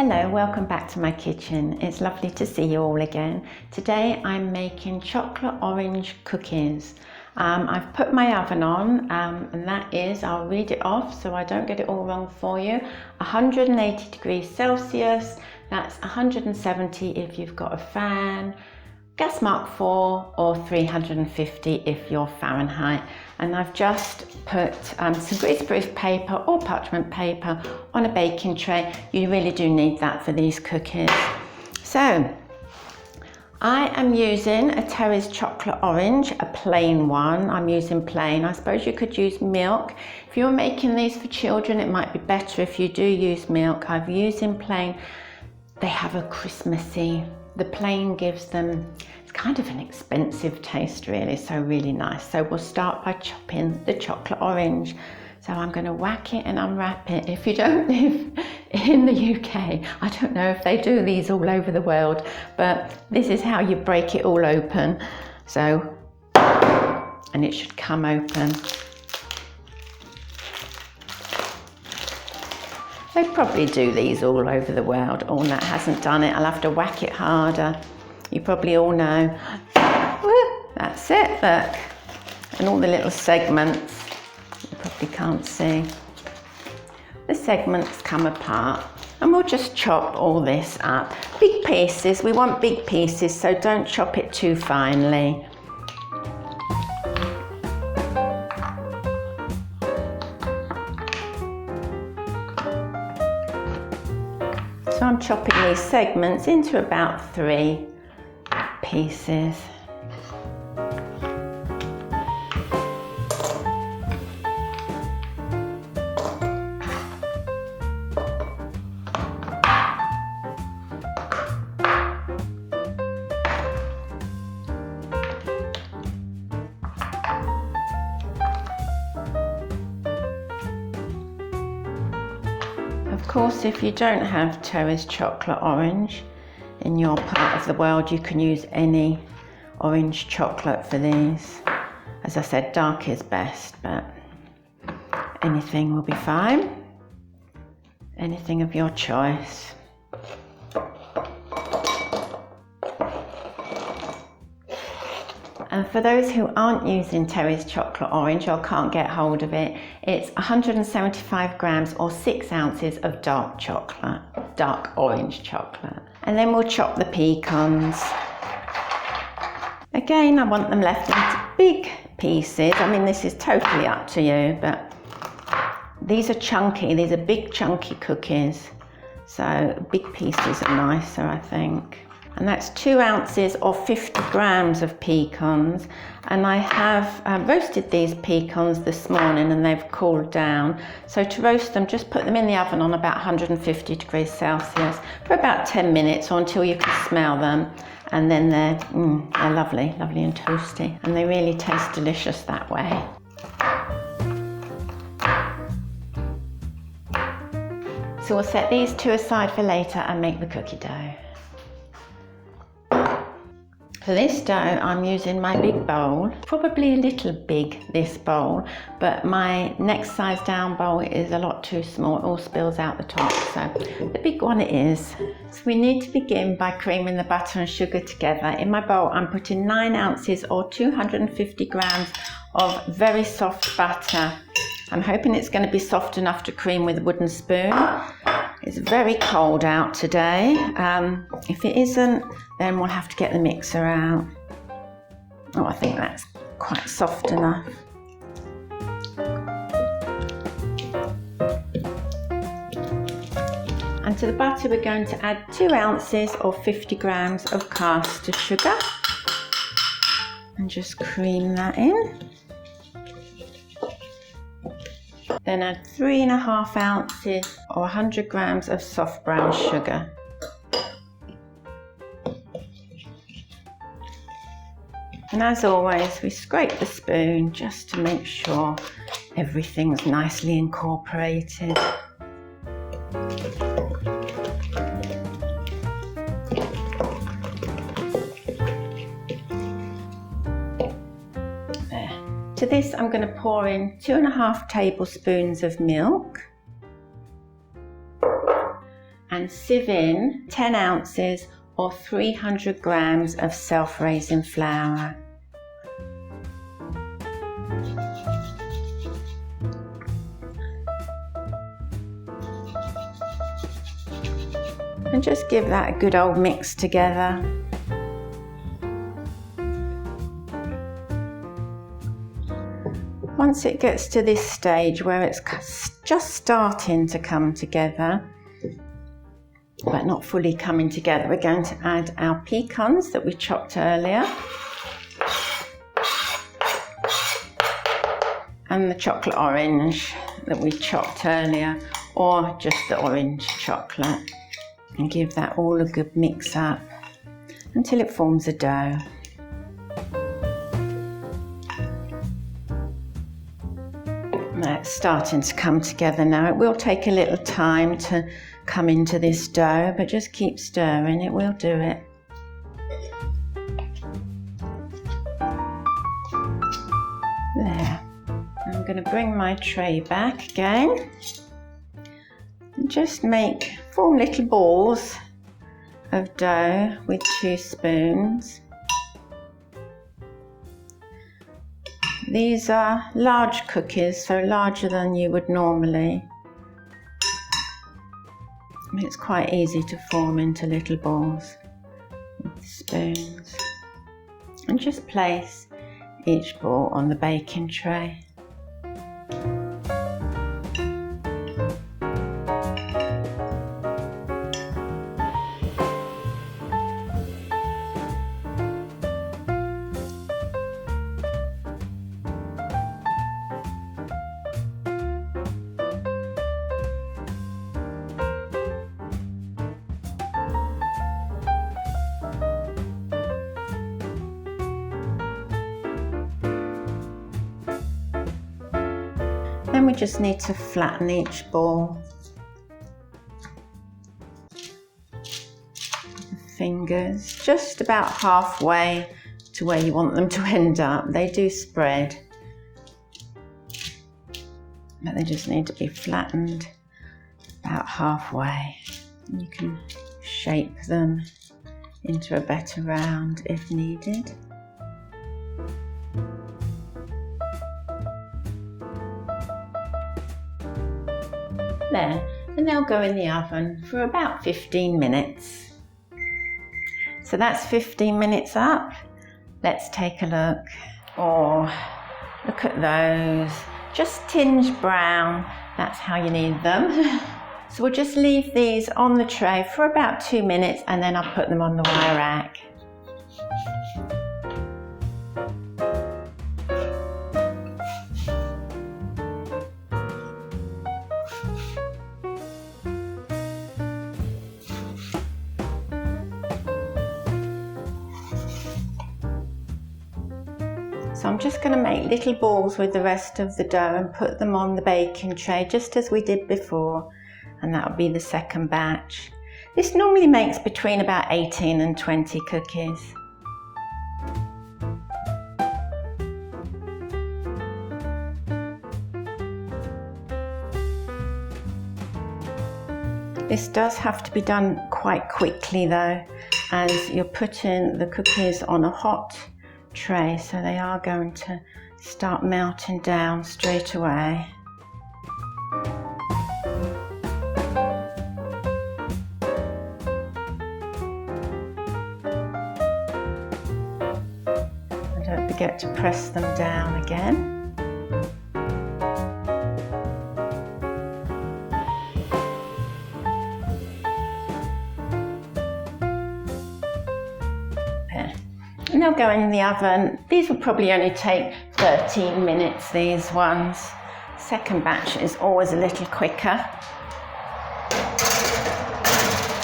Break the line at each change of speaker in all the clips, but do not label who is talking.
Hello, welcome back to my kitchen. It's lovely to see you all again. Today I'm making chocolate orange cookies. I've put my oven on and that is, I'll read it off so I don't get it all wrong for you, 180 degrees Celsius, that's 170 if you've got a fan, gas mark 4 or 350 if you're Fahrenheit. And I've just put some greaseproof paper or parchment paper on a baking tray. You really do need that for these cookies. So I am using a Terry's chocolate orange, a plain one. I'm using plain. I suppose you could use milk. If you're making these for children, it might be better if you do use milk. I've used in plain. They have a Christmassy, the plain gives them, it's kind of an expensive taste really, so really nice. So we'll start by chopping the chocolate orange. So I'm going to whack it and unwrap it. If you don't live in the UK, I don't know if they do these all over the world, but this is how you break it all open. So, and it should come open. They probably do these all over the world. Oh, that hasn't done it. I'll have to whack it harder. You probably all know. Woo, that's it, look. And all the little segments, you probably can't see. The segments come apart. And we'll just chop all this up. Big pieces, we want big pieces, so don't chop it too finely. So I'm chopping these segments into about 3 pieces. Of course, if you don't have Terry's chocolate orange in your part of the world, you can use any orange chocolate for these. As I said, dark is best, but anything will be fine. Anything of your choice. And for those who aren't using Terry's chocolate orange or can't get hold of it, it's 175 grams or 6 ounces of dark chocolate, dark orange chocolate. And then we'll chop the pecans. Again, I want them left into big pieces. I mean, this is totally up to you, but these are chunky. These are big chunky cookies. So big pieces are nicer, I think. And that's 2 ounces or 50 grams of pecans. And I have roasted these pecans this morning and they've cooled down. So to roast them, just put them in the oven on about 150 degrees Celsius for about 10 minutes or until you can smell them. And then they're lovely, lovely and toasty. And they really taste delicious that way. So we'll set these 2 aside for later and make the cookie dough. For this dough, I'm using my big bowl, probably a little big, this bowl, but my next size down bowl is a lot too small, it all spills out the top, so the big one it is. So we need to begin by creaming the butter and sugar together. In my bowl, I'm putting 9 ounces or 250 grams of very soft butter. I'm hoping it's going to be soft enough to cream with a wooden spoon. It's very cold out today. If it isn't, then we'll have to get the mixer out. Oh, I think that's quite soft enough. And to the butter, we're going to add 2 ounces or 50 grams of caster sugar. And just cream that in. Then add 3.5 ounces or 100 grams of soft brown sugar. And as always, we scrape the spoon just to make sure everything's nicely incorporated. To this, I'm going to pour in 2.5 tablespoons of milk and sieve in 10 ounces or 300 grams of self-raising flour. And just give that a good old mix together. Once it gets to this stage where it's just starting to come together, but not fully coming together, we're going to add our pecans that we chopped earlier and the chocolate orange that we chopped earlier, or just the orange chocolate, and give that all a good mix up until it forms a dough. It's starting to come together now. It will take a little time to come into this dough, but just keep stirring, it will do it. There. I'm going to bring my tray back again and just form little balls of dough with 2 spoons. These are large cookies, so larger than you would normally. It's quite easy to form into little balls with the spoons. And just place each ball on the baking tray. Then we just need to flatten each ball. Fingers just about halfway to where you want them to end up. They do spread, but they just need to be flattened about halfway. You can shape them into a better round if needed. There, and they'll go in the oven for about 15 minutes. So that's 15 minutes up. Let's take a look. Oh, look at those. Just tinged brown. That's how you need them. So we'll just leave these on the tray for about 2 minutes and then I'll put them on the wire rack. So I'm just going to make little balls with the rest of the dough and put them on the baking tray just as we did before, and that'll be the second batch. This normally makes between about 18 and 20 cookies. This does have to be done quite quickly though, as you're putting the cookies on a hot tray, so they are going to start melting down straight away. And don't forget to press them down again. And they'll go in the oven. These will probably only take 13 minutes, these ones. Second batch is always a little quicker.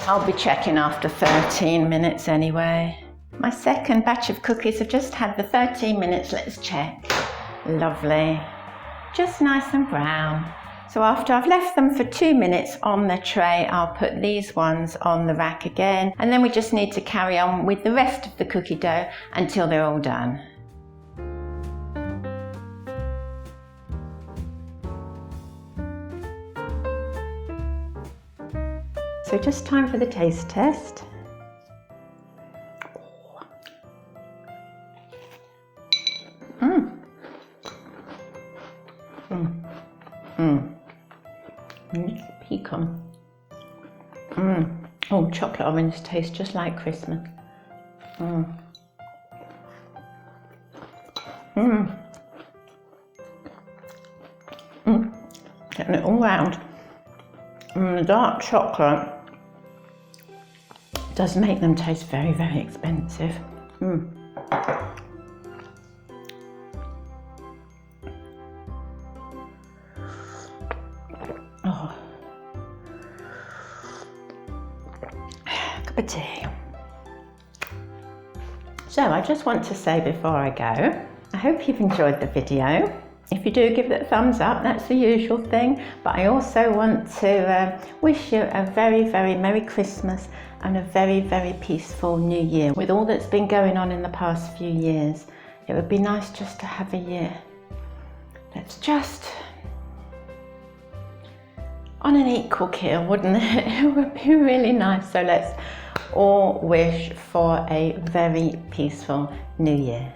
I'll be checking after 13 minutes anyway. My second batch of cookies have just had the 13 minutes, let's check. Lovely, just nice and brown. So after I've left them for 2 minutes on the tray, I'll put these ones on the rack again, and then we just need to carry on with the rest of the cookie dough until they're all done. So just time for the taste test. Pecan. Oh, chocolate orange tastes just like Christmas. Getting it all round. The dark chocolate does make them taste very, very expensive. Oh, cup of tea. So I just want to say before I go, I hope you've enjoyed the video. If you do, give it a thumbs up, that's the usual thing. But I also want to wish you a very, very Merry Christmas and a very, very peaceful New Year. With all that's been going on in the past few years, it would be nice just to have a year that's just on an equal keel, wouldn't it? It would be really nice. So let's all wish for a very peaceful New Year.